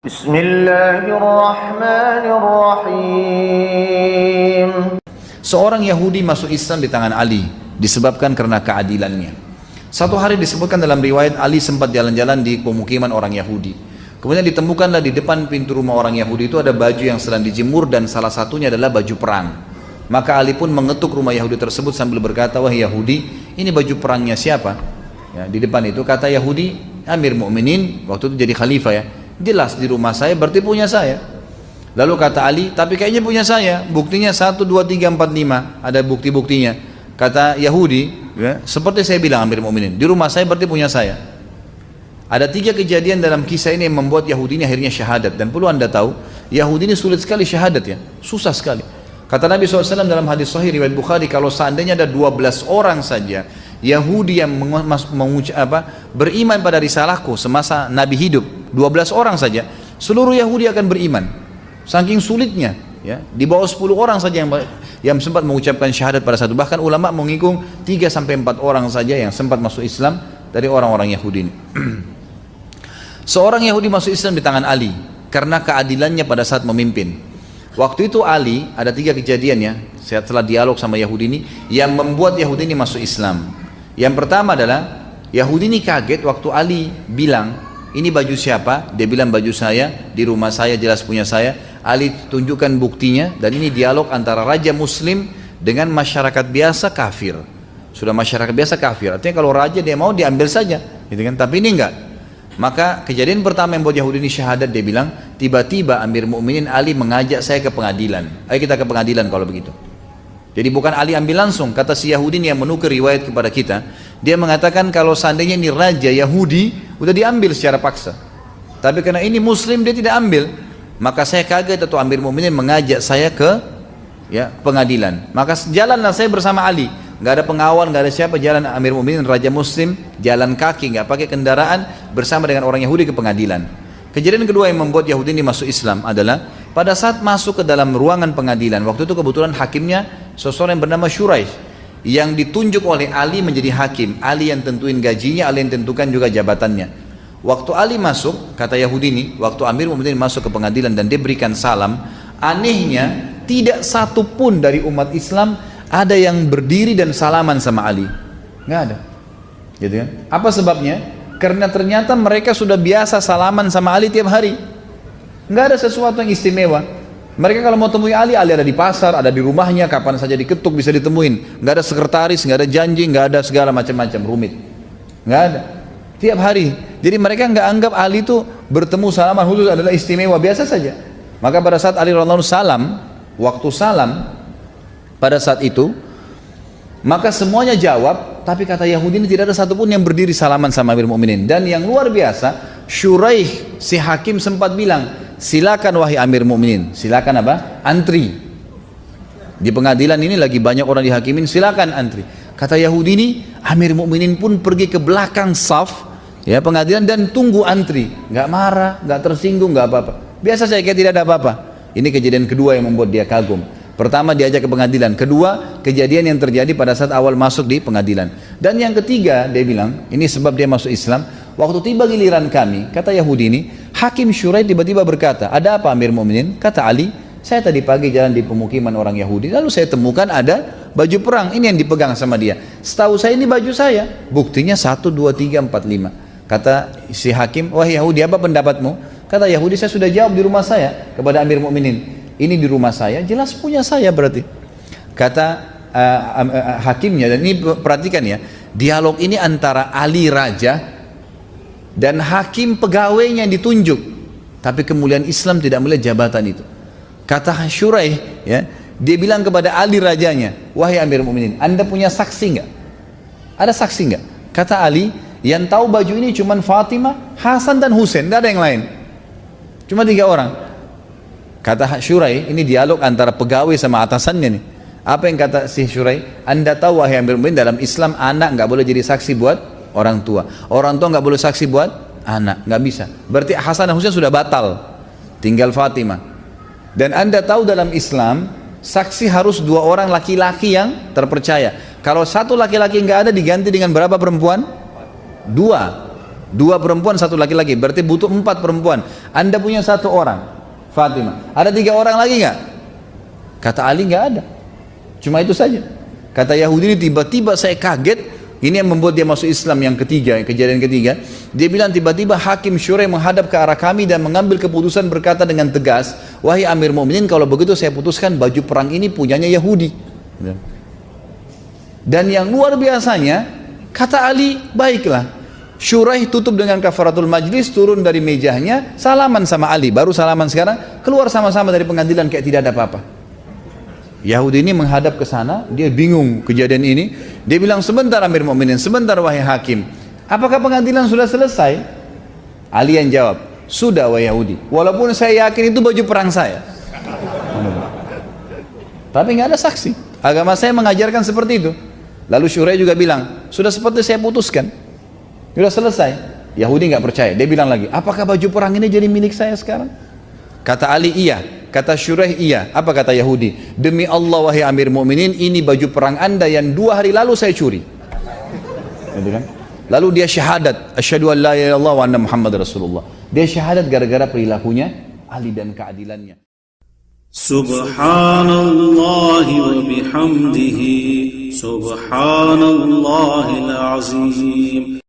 Bismillahirrahmanirrahim. Seorang Yahudi masuk Islam di tangan Ali disebabkan karena keadilannya. Satu hari disebutkan dalam riwayat Ali sempat jalan-jalan di pemukiman orang Yahudi. Kemudian ditemukanlah di depan pintu rumah orang Yahudi itu ada baju yang sedang dijemur dan salah satunya adalah baju perang. Maka Ali pun mengetuk rumah Yahudi tersebut sambil berkata, "Wahai Yahudi, ini baju perangnya siapa?" Ya, di depan itu kata Yahudi, "Amir Mukminin," waktu itu jadi khalifah ya. "Jelas di rumah saya, berarti punya saya." Lalu kata Ali, "Tapi kayaknya punya saya, buktinya 1, 2, 3, 4, 5, ada bukti-buktinya." Kata Yahudi, ya, "Seperti saya bilang Amir Mukminin, di rumah saya berarti punya saya." Ada 3 kejadian dalam kisah ini yang membuat Yahudi ini akhirnya syahadat. Dan perlu anda tahu, Yahudi ini sulit sekali syahadat ya, susah sekali. Kata Nabi SAW dalam hadis sahih riwayat Bukhari, kalau seandainya ada 12 orang saja Yahudi yang beriman pada risalahku semasa Nabi hidup, 12 orang saja, seluruh Yahudi akan beriman. Saking sulitnya, ya, di bawah 10 orang saja yang sempat mengucapkan syahadat pada satu. Bahkan ulama menghitung 3-4 orang saja yang sempat masuk Islam dari orang-orang Yahudi ini. Seorang Yahudi masuk Islam di tangan Ali karena keadilannya pada saat memimpin. Waktu itu Ali, ada 3 kejadian ya, setelah dialog sama Yahudi ini yang membuat Yahudi ini masuk Islam. Yang pertama adalah Yahudi ini kaget waktu Ali bilang, "Ini baju siapa?" Dia bilang, "Baju saya, di rumah saya, jelas punya saya." Ali tunjukkan buktinya, dan ini dialog antara raja muslim dengan masyarakat biasa kafir. Sudah masyarakat biasa kafir, artinya kalau raja dia mau diambil saja, gitu kan? Tapi ini enggak. Maka kejadian pertama yang buat Yahudi ini syahadat, dia bilang, tiba-tiba Amir Mukminin Ali mengajak saya ke pengadilan. "Ayo kita ke pengadilan kalau begitu." Jadi bukan Ali ambil langsung, kata si Yahudi ini yang menukar riwayat kepada kita. Dia mengatakan kalau seandainya ini raja Yahudi, udah diambil secara paksa. Tapi karena ini Muslim dia tidak ambil. Maka saya kaget atau Amir Mukminin mengajak saya ke pengadilan. Maka jalanlah saya bersama Ali. Nggak ada pengawal, nggak ada siapa, jalan Amir Mukminin raja Muslim, jalan kaki, nggak pakai kendaraan, bersama dengan orang Yahudi ke pengadilan. Kejadian kedua yang membuat Yahudi ini masuk Islam adalah pada saat masuk ke dalam ruangan pengadilan. Waktu itu kebetulan hakimnya seseorang yang bernama Shuraih, yang ditunjuk oleh Ali menjadi hakim. Ali yang tentuin gajinya, Ali yang tentukan juga jabatannya. Waktu Ali masuk, kata Yahudi ini, waktu Amir Mukminin masuk ke pengadilan dan dia berikan salam, anehnya tidak satu pun dari umat Islam ada yang berdiri dan salaman sama Ali. Nggak ada, gitu kan? Apa sebabnya? Karena ternyata mereka sudah biasa salaman sama Ali tiap hari. Nggak ada sesuatu yang istimewa. Mereka kalau mau temui Ali ada di pasar, ada di rumahnya, kapan saja diketuk bisa ditemuin. Nggak ada sekretaris, nggak ada janji, nggak ada segala macam-macam rumit. Nggak ada. Tiap hari. Jadi mereka nggak anggap Ali itu bertemu salaman khusus adalah istimewa, biasa saja. Maka pada saat Ali radhiyallahu anhu salam, waktu salam pada saat itu, maka semuanya jawab, tapi kata Yahudi ini tidak ada satupun yang berdiri salaman sama Amir Mukminin. Dan yang luar biasa, Shuraih si hakim sempat bilang, "Silakan wahai Amir Mukminin, silakan apa? Antri. Di pengadilan ini lagi banyak orang dihakimin, silakan antri." Kata Yahudi ini, Amir Mukminin pun pergi ke belakang saf ya pengadilan dan tunggu antri. Nggak marah, nggak tersinggung, nggak apa-apa. Biasa saya kayak tidak ada apa-apa. Ini kejadian kedua yang membuat dia kagum. Pertama diajak ke pengadilan, kedua kejadian yang terjadi pada saat awal masuk di pengadilan. Dan yang ketiga dia bilang, ini sebab dia masuk Islam, waktu tiba giliran kami, kata Yahudi ini, Hakim Shuraih tiba-tiba berkata, "Ada apa Amir Mukminin?" Kata Ali, "Saya tadi pagi jalan di pemukiman orang Yahudi, lalu saya temukan ada baju perang, ini yang dipegang sama dia. Setahu saya ini baju saya, buktinya 1, 2, 3, 4, 5. Kata si hakim, "Wahai Yahudi, apa pendapatmu?" Kata Yahudi, "Saya sudah jawab di rumah saya kepada Amir Mukminin. Ini di rumah saya, jelas punya saya berarti." Kata hakimnya, dan ini perhatikan ya, dialog ini antara Ali raja dan hakim pegawainya yang ditunjuk. Tapi kemuliaan Islam tidak melihat jabatan itu. Kata Shuraih, ya, dia bilang kepada Ali rajanya, "Wahai Amir Mukminin, Anda punya saksi nggak? Ada saksi nggak?" Kata Ali, "Yang tahu baju ini cuma Fatimah, Hasan dan Husain, tidak ada yang lain. Cuma 3 orang." Kata Shuraih, ini dialog antara pegawai sama atasannya nih. Apa yang kata si Shuraih? "Anda tahu wahai Amir Mukminin, dalam Islam anak nggak boleh jadi saksi buat orang tua. Orang tua nggak boleh saksi buat anak, nggak bisa. Berarti Hasan dan Husain sudah batal, tinggal Fatimah. Dan Anda tahu dalam Islam saksi harus 2 orang laki-laki yang terpercaya. Kalau 1 laki-laki nggak ada, diganti dengan berapa perempuan? 2. 2 perempuan, 1 laki-laki, berarti butuh 4 perempuan. Anda punya 1 orang, Fatimah. Ada 3 orang lagi nggak? Kata Ali nggak ada. Cuma itu saja. Kata Yahudi ini, tiba-tiba saya kaget. Ini yang membuat dia masuk Islam yang ketiga, kejadian ketiga. Dia bilang tiba-tiba Hakim Syurai menghadap ke arah kami dan mengambil keputusan berkata dengan tegas, wahai Amir Mu'minin, kalau begitu saya putuskan baju perang ini punyanya Yahudi. Dan yang luar biasanya, kata Ali, baiklah. Syurai tutup dengan kafaratul majlis, turun dari mejanya, salaman sama Ali, baru salaman sekarang, keluar sama-sama dari pengadilan kayak tidak ada apa-apa. Yahudi ini menghadap ke sana, dia bingung kejadian ini. Dia bilang, sebentar Amir Mu'minin, sebentar wahai hakim, apakah pengadilan sudah selesai? Ali yang jawab, sudah wahai Yahudi, walaupun saya yakin itu baju perang saya. Tapi nggak ada saksi, agama saya mengajarkan seperti itu. Lalu Syurai juga bilang, sudah seperti saya putuskan, sudah selesai. Yahudi nggak percaya, dia bilang lagi, apakah baju perang ini jadi milik saya sekarang? Kata Ali, iya. Kata Syurai, iya. Apa kata Yahudi? Demi Allah wahai Amir Mu'minin, ini baju perang anda yang 2 hari lalu saya curi. Gitu kan? Lalu dia syahadat, asyhadu an la ilaha illallah wa anna Muhammad Rasulullah. Dia syahadat gara-gara perilakunya Ali dan keadilannya. Subhanallah wa bihamdihi, subhanallahil azim.